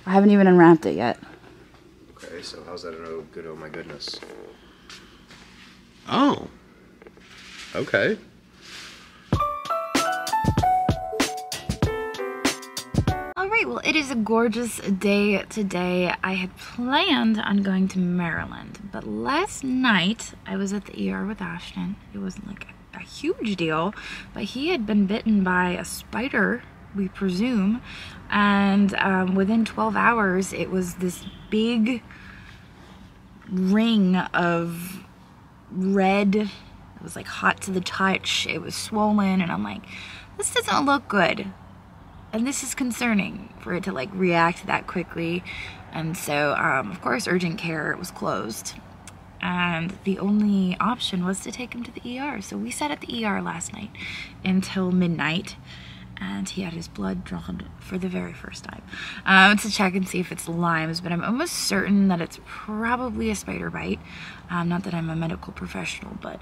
I haven't even unwrapped it yet. Okay, so how's that oh good, oh my goodness? Oh. Okay. Alright, well, it is a gorgeous day today. I had planned on going to Maryland, but last night I was at the ER with Ashton. It wasn't like a huge deal, but he had been bitten by a spider, we presume, and within 12 hours it was this big ring of red. It was like hot to the touch. It was swollen, and I'm like, this doesn't look good. And this is concerning for it to like react that quickly. And so, of course, urgent care was closed. And the only option was to take him to the ER. So we sat at the ER last night until midnight. And he had his blood drawn for the very first time to check and see if it's Lyme's. But I'm almost certain that it's probably a spider bite. Not that I'm a medical professional, but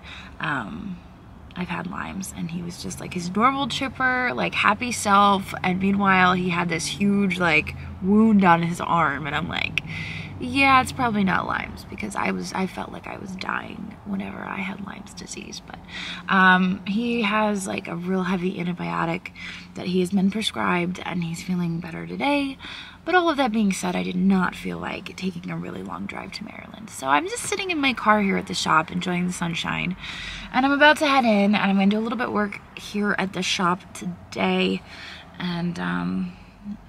I've had Lyme's, and he was just like his normal chipper, like happy self, and meanwhile he had this huge like wound on his arm, and I'm like, yeah, it's probably not Lyme's, because I felt like I was dying whenever I had Lyme's disease. But he has like a real heavy antibiotic that he has been prescribed, and he's feeling better today. But all of that being said, I did not feel like taking a really long drive to Maryland. So I'm just sitting in my car here at the shop enjoying the sunshine. And I'm about to head in, and I'm going to do a little bit of work here at the shop today. And I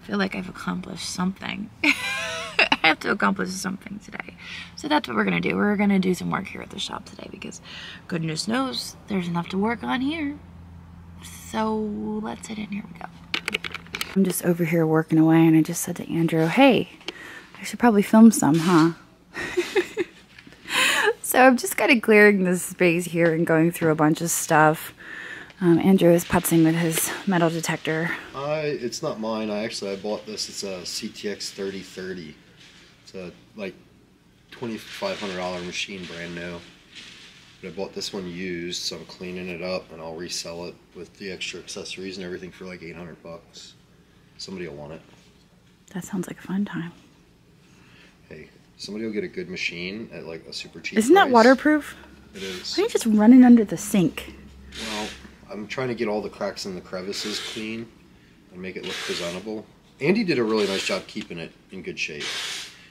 feel like I've accomplished something. I have to accomplish something today. So that's what we're going to do. We're going to do some work here at the shop today, because goodness knows there's enough to work on here. So let's head in. Here we go. I'm just over here working away, and I just said to Andrew, hey, I should probably film some, huh? So I'm just kind of clearing this space here and going through a bunch of stuff. Andrew is putzing with his metal detector. It's not mine. I bought this. It's a CTX 3030. It's a like $2,500 machine, brand new. But I bought this one used, so I'm cleaning it up, and I'll resell it with the extra accessories and everything for like 800 bucks. Somebody will want it. That sounds like a fun time. Hey, somebody will get a good machine at like a super cheap Isn't price. that waterproof? It is. Why are you just running under the sink? Well, I'm trying to get all the cracks and the crevices clean and make it look presentable. Andy did a really nice job keeping it in good shape.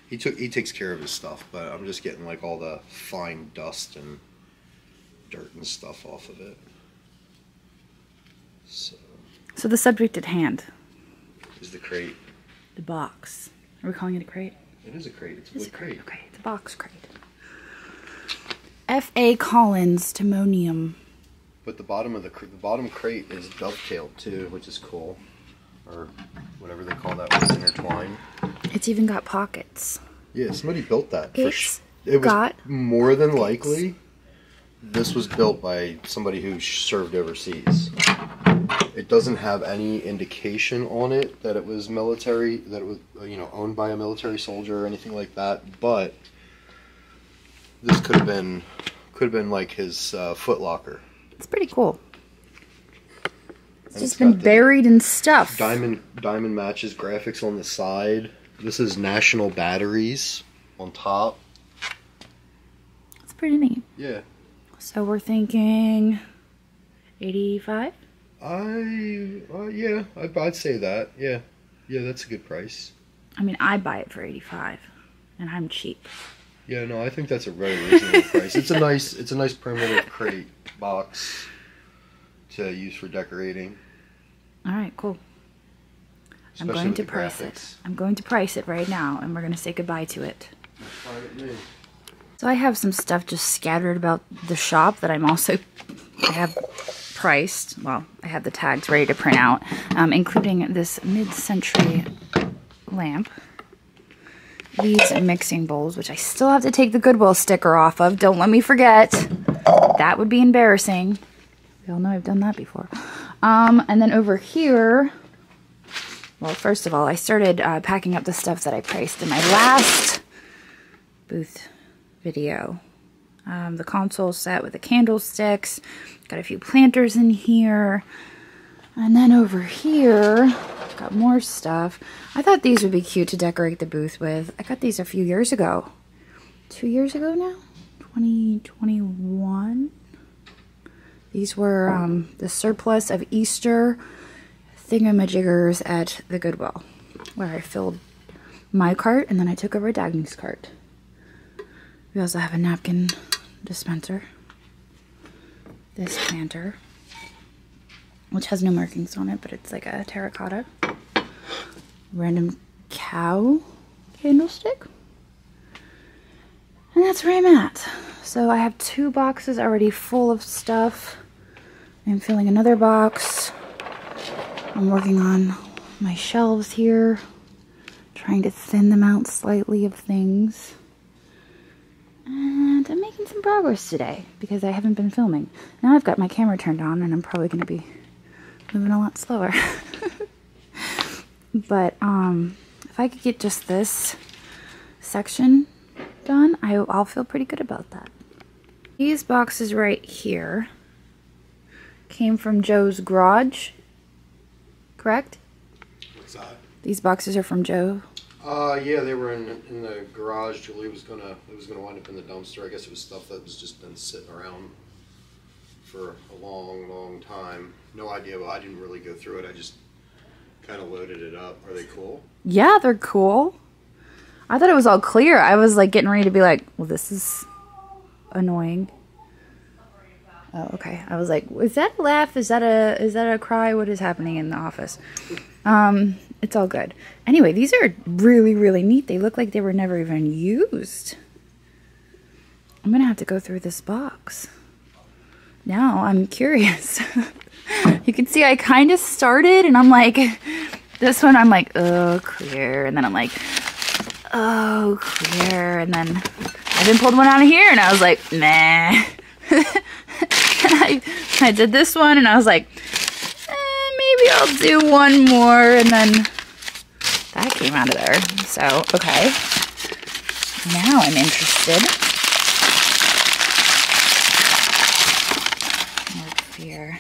He takes care of his stuff, but I'm just getting like all the fine dust and dirt and stuff off of it. So the subject at hand is the crate. The box. Are we calling it a crate? It is a crate. It's a wood crate. Okay, it's a box crate. F.A. Collins Timonium. But the bottom of the bottom crate is dovetailed too, which is cool, or whatever they call that, when it's intertwined. It's even got pockets. Yeah, somebody built that. It was more than likely. This was built by somebody who served overseas. It doesn't have any indication on it that it was military, that it was owned by a military soldier or anything like that. But this could have been like his foot locker. It's pretty cool. It's just been buried in stuff. Diamond matches graphics on the side. This is national batteries on top. It's pretty neat. Yeah. So we're thinking 85? Yeah, I'd say that. Yeah, that's a good price. I mean, I buy it for 85, and I'm cheap. Yeah, no, I think that's a very reasonable price. It's a nice primitive crate box to use for decorating. All right, cool. I'm going to price it. I'm going to price it right now, and we're going to say goodbye to it. That's fine with me. So I have some stuff just scattered about the shop that I have priced. Well, I have the tags ready to print out, including this mid-century lamp. These mixing bowls, which I still have to take the Goodwill sticker off of. Don't let me forget. That would be embarrassing. We all know I've done that before. And then over here, well, first of all, I started packing up the stuff that I priced in my last booth video. The console set with the candlesticks. Got a few planters in here. And then over here, got more stuff. I thought these would be cute to decorate the booth with. I got these a few years ago. 2 years ago now? 2021? These were the surplus of Easter thingamajiggers at the Goodwill, where I filled my cart and then I took over Dagny's cart. We also have a napkin dispenser. This planter, which has no markings on it, but it's like a terracotta. Random cow candlestick. And that's where I'm at. So I have 2 boxes already full of stuff. I'm filling another box. I'm working on my shelves here, trying to thin them out slightly of things. And I'm making some progress today because I haven't been filming. Now I've got my camera turned on and I'm probably going to be moving a lot slower. But if I could get just this section done, I'll feel pretty good about that. These boxes right here came from Joe's garage, correct? What's that? These boxes are from Joe. Yeah, they were in the garage. Julie was gonna wind up in the dumpster. I guess it was stuff that was just been sitting around for a long time. No idea. Well, I didn't really go through it. I just kind of loaded it up. Are they cool? Yeah, they're cool. I thought it was all clear. I was like getting ready to be like, well, this is annoying. Oh, okay. I was like, is that a laugh? Is that a cry? What is happening in the office? It's all good. Anyway, these are really neat. They look like they were never even used. I'm gonna have to go through this box. Now I'm curious. You can see I kind of started and I'm like, this one I'm like, oh, clear. And then I'm like, oh, clear. And then I then pulled one out of here and I was like, nah. I did this one and I was like, maybe I'll do one more, and then that came out of there. So, okay. Now I'm interested. Over here.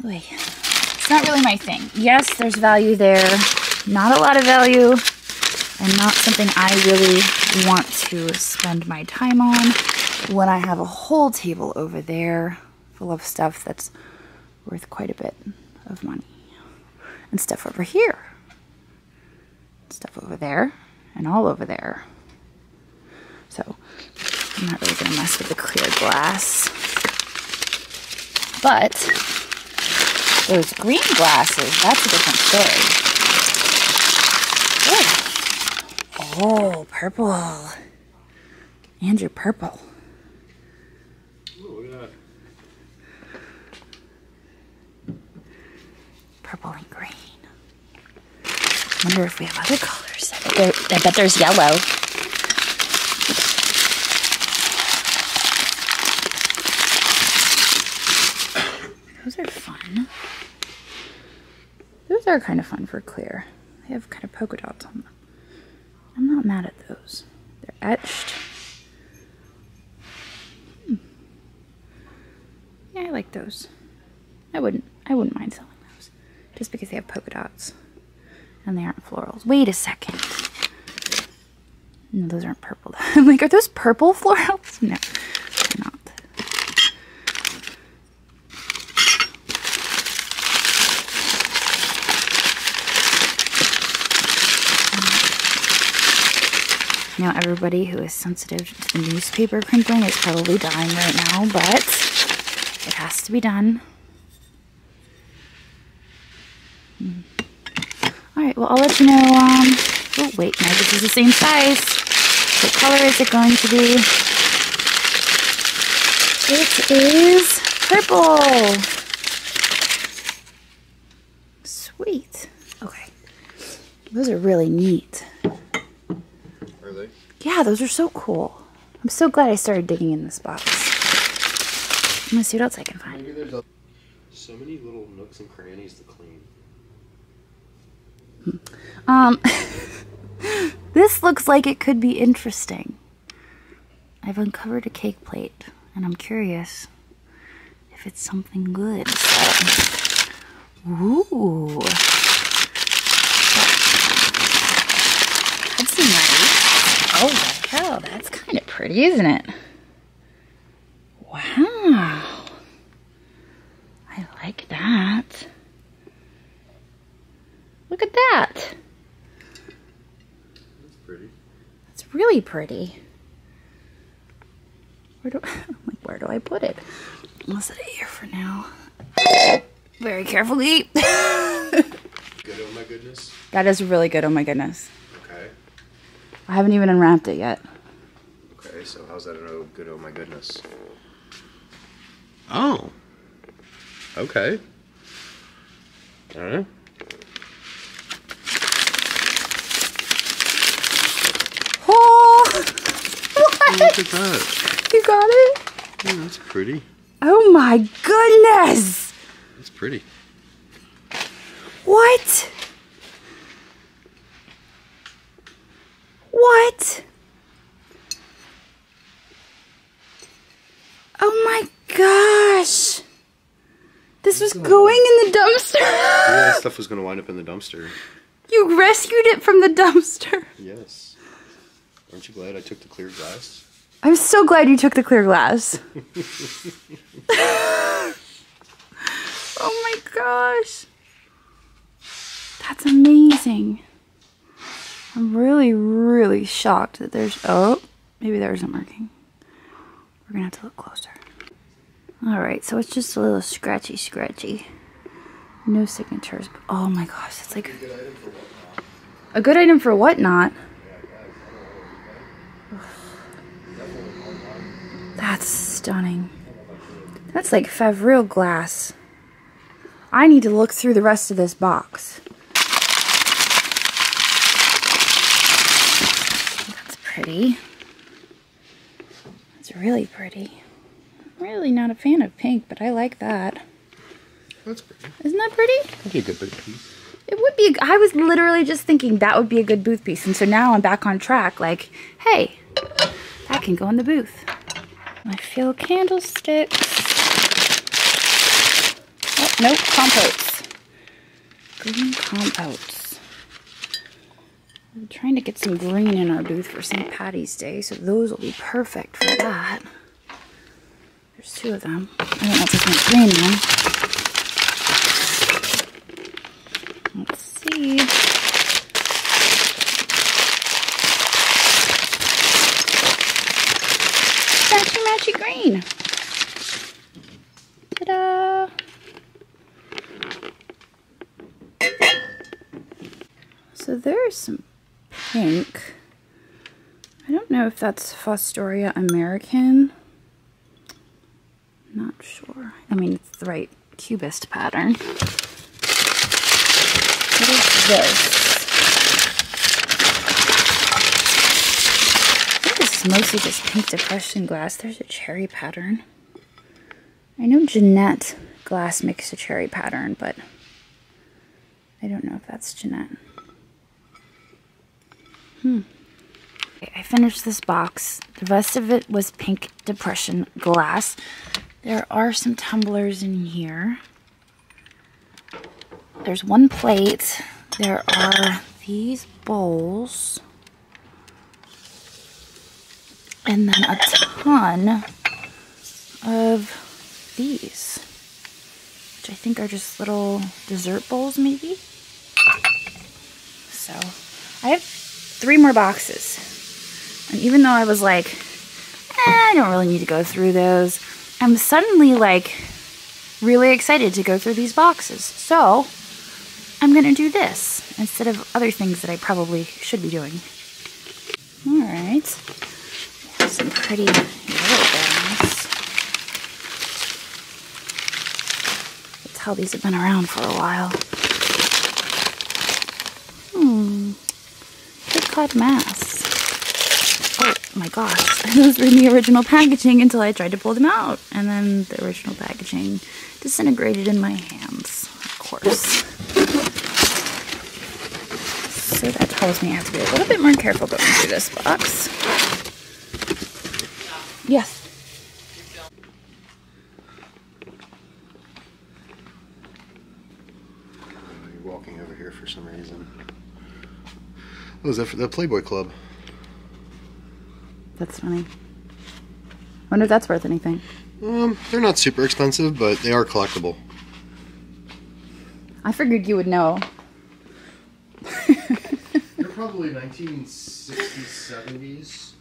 Oy. It's not really my thing. Yes, there's value there. Not a lot of value, and not something I really want to spend my time on when I have a whole table over there full of stuff that's worth quite a bit of money. And stuff over here. Stuff over there. And all over there. So, I'm not really going to mess with the clear glass. But, those green glasses, that's a different story. Ooh. Oh, purple. Andrew, purple. Purple and green. Wonder if we have other colors. I bet there's yellow. Those are fun. Those are kind of fun for clear. They have kind of polka dots on them. I'm not mad at those. They're etched. Yeah, I like those. I wouldn't mind selling those. Just because they have polka dots. And they aren't florals. Wait a second. No, those aren't purple. I'm like, are those purple florals? No, they're not. Now everybody who is sensitive to the newspaper crinkling is probably dying right now, but it has to be done. Alright, well, I'll let you know, oh, wait, no, this is the same size. What color is it going to be? It is purple. Sweet. Okay. Those are really neat. Are they? Yeah, those are so cool. I'm so glad I started digging in this box. I'm gonna see what else I can find. Maybe there's so many little nooks and crannies to clean. This looks like it could be interesting. I've uncovered a cake plate, and I'm curious if it's something good. So, ooh. That's nice. Oh the hell, that's kind of pretty, isn't it? Wow. I like that. Look at that. That's pretty. That's really pretty. Where do I put it? I'll set it here for now. Very carefully. Good, oh my goodness. That is really good, oh my goodness. Okay. I haven't even unwrapped it yet. Okay, so how's that a good, oh my goodness? Oh. Okay. Alright. Oh! What? Look at that. You got it? Yeah, that's pretty. Oh my goodness! That's pretty. What? What? Oh my gosh! This was going in the dumpster! Yeah, that stuff was going to wind up in the dumpster. You rescued it from the dumpster! Yes. Aren't you glad I took the clear glass? I'm so glad you took the clear glass. Oh my gosh. That's amazing. I'm really, really shocked that there's... Oh, maybe there isn't marking. We're gonna have to look closer. Alright, so it's just a little scratchy. No signatures. Oh my gosh, that's like... A good item for whatnot? That's stunning. That's like Favril glass. I need to look through the rest of this box. That's pretty. That's really pretty. I'm really not a fan of pink, but I like that. That's pretty. Isn't that pretty? That'd be a good big piece. It would be. I was literally just thinking that would be a good booth piece. And so now I'm back on track. Like, hey, that can go in the booth. My fuel candlesticks. Oh, nope, compotes. Green compotes. We're trying to get some green in our booth for St. Patty's Day, so those will be perfect for that. There's two of them. I don't know if there's any green one. Let's see. Matchy green. Ta-da! So there's some pink. I don't know if that's Fostoria American. Not sure. I mean, it's the right cubist pattern. What is this? Mostly just pink depression glass. There's a cherry pattern. I know Jeanette glass makes a cherry pattern, but I don't know if that's Jeanette. Okay, I finished this box. The rest of it was pink depression glass. There are some tumblers in here. There's one plate. There are these bowls. And then a ton of these, which I think are just little dessert bowls, maybe. So I have 3 more boxes. And even though I was like, I don't really need to go through those, I'm suddenly like really excited to go through these boxes. So I'm gonna do this instead of other things that I probably should be doing. All right. Some pretty yellow ones. That's how these have been around for a while. Cape Cod masks. Oh my gosh, those were in the original packaging until I tried to pull them out. And then the original packaging disintegrated in my hands, of course. So that tells me I have to be a little bit more careful going through this box. Yes. Oh, is that for the Playboy Club? That's funny. Wonder if that's worth anything. They're not super expensive, but they are collectible. I figured you would know. They're probably 1960s, 70s.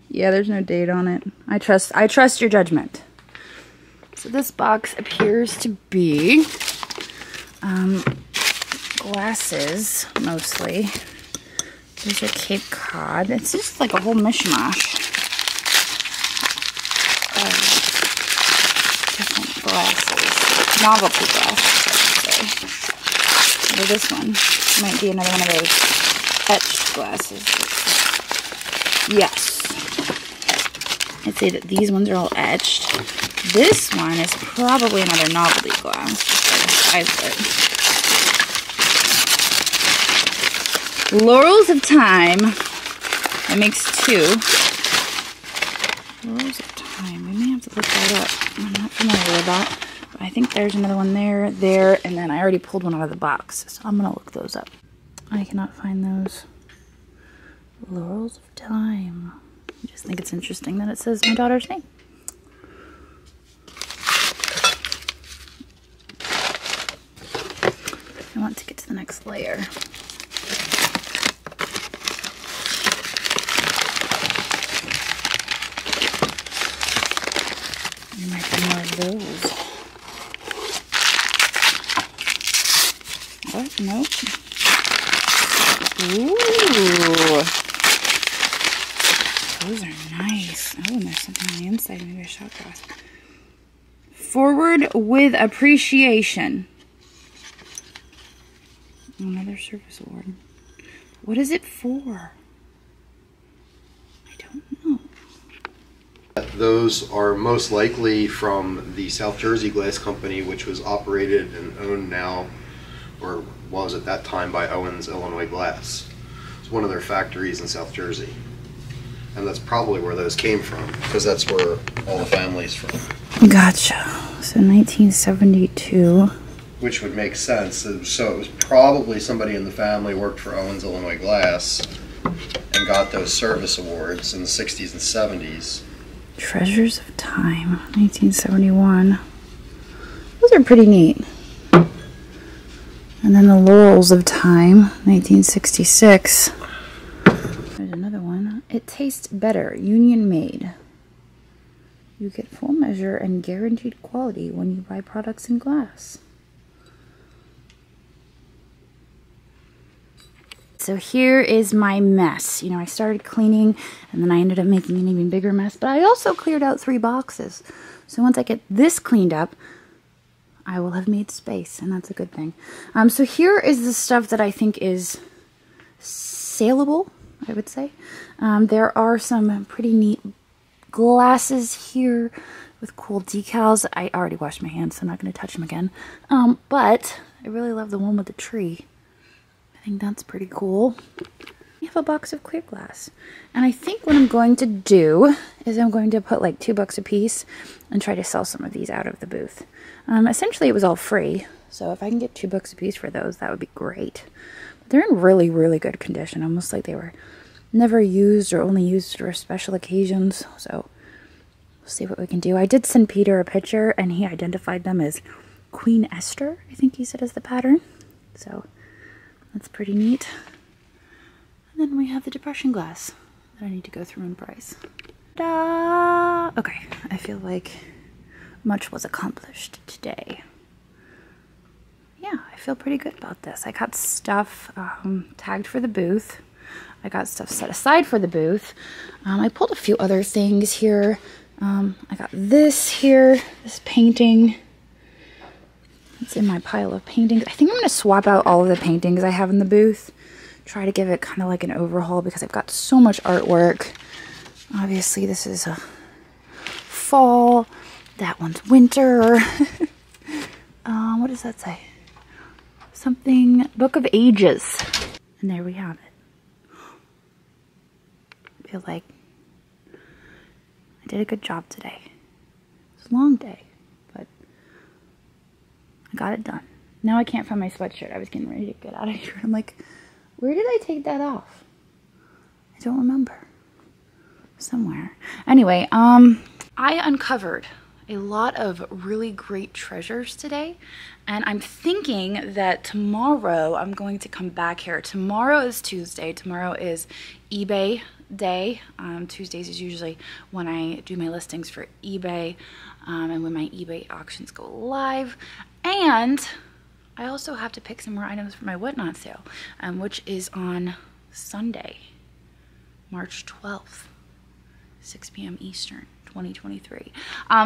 Yeah, there's no date on it. I trust your judgment. So this box appears to be glasses, mostly. These are Cape Cod. It's just like a whole mishmash of different glasses. Novelty glasses, I would say. Or this one might be another one of those etched glasses. Yes. I'd say that these ones are all etched. This one is probably another novelty glass, just by the size of it. Laurels of Time. It makes two. Laurels of Time. We may have to look that up. I'm not familiar with that. But I think there's another one there, and then I already pulled one out of the box. So I'm going to look those up. I cannot find those. Laurels of Time. I just think it's interesting that it says my daughter's name. I want to get to the next layer. There might be more of those. What? Nope. Ooh. Those are nice. Oh, and there's something on the inside. Maybe a shot glass. Forward with appreciation. Another service award. What is it for? I don't know. Those are most likely from the South Jersey Glass Company, which was operated and owned now, or was at that time, by Owens Illinois Glass. It's one of their factories in South Jersey. And that's probably where those came from, because that's where all the family's from. Gotcha. So 1972. Which would make sense. So it was probably somebody in the family worked for Owens Illinois Glass and got those service awards in the 60s and 70s. Treasures of Time, 1971. Those are pretty neat. And then the Laurels of Time, 1966. There's another one. It tastes better, Union Made. You get full measure and guaranteed quality when you buy products in glass. So here is my mess. You know, I started cleaning and then I ended up making an even bigger mess, but I also cleared out 3 boxes. So once I get this cleaned up, I will have made space, and that's a good thing. So here is the stuff that I think is saleable, I would say. There are some pretty neat glasses here with cool decals. I already washed my hands, so I'm not going to touch them again. But I really love the one with the tree. I think that's pretty cool. We have a box of clear glass. And I think what I'm going to do is I'm going to put like $2 a piece and try to sell some of these out of the booth. Essentially, it was all free. So if I can get $2 a piece for those, that would be great. But they're in really, really good condition. Almost like they were never used or only used for special occasions. So we'll see what we can do. I did send Peter a picture and he identified them as Queen Esther, I think he said is the pattern. So that's pretty neat. And then we have the depression glass that I need to go through and price. Ta-da! Okay, I feel like much was accomplished today. Yeah, I feel pretty good about this. I got stuff tagged for the booth. I got stuff set aside for the booth. I pulled a few other things here. I got this here, this painting. It's in my pile of paintings. I think I'm going to swap out all of the paintings I have in the booth. Try to give it kind of like an overhaul because I've got so much artwork. Obviously, this is a fall. That one's winter. What does that say? Something, Book of Ages. And there we have it. I feel like I did a good job today. It's a long day, but I got it done. Now I can't find my sweatshirt. I was getting ready to get out of here. I'm like, Where did I take that off? I don't remember. Somewhere. Anyway, I uncovered a lot of really great treasures today, and I'm thinking that tomorrow I'm going to come back here. Tomorrow is Tuesday. Tomorrow is eBay day. Tuesdays is usually when I do my listings for eBay, and when my eBay auctions go live. And I also have to pick some more items for my Whatnot sale, which is on Sunday, March 12th, 6 p.m. Eastern, 2023.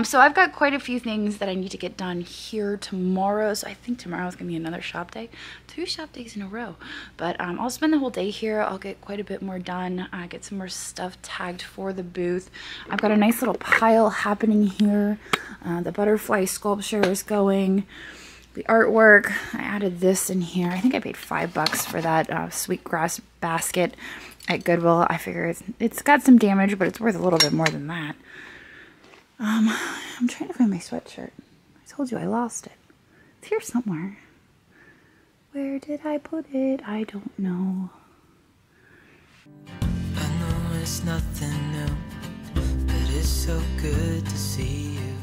So I've got quite a few things that I need to get done here tomorrow. So I think tomorrow is going to be another shop day. 2 shop days in a row. But I'll spend the whole day here. I'll get quite a bit more done. Get some more stuff tagged for the booth. I've got a nice little pile happening here. The butterfly sculpture is going. The artwork, I added this in here. I think I paid $5 for that sweetgrass basket at Goodwill. I figure it's got some damage, but it's worth a little bit more than that. I'm trying to find my sweatshirt. I told you I lost it. It's here somewhere. Where did I put it? I don't know. I know it's nothing new, but it's so good to see you.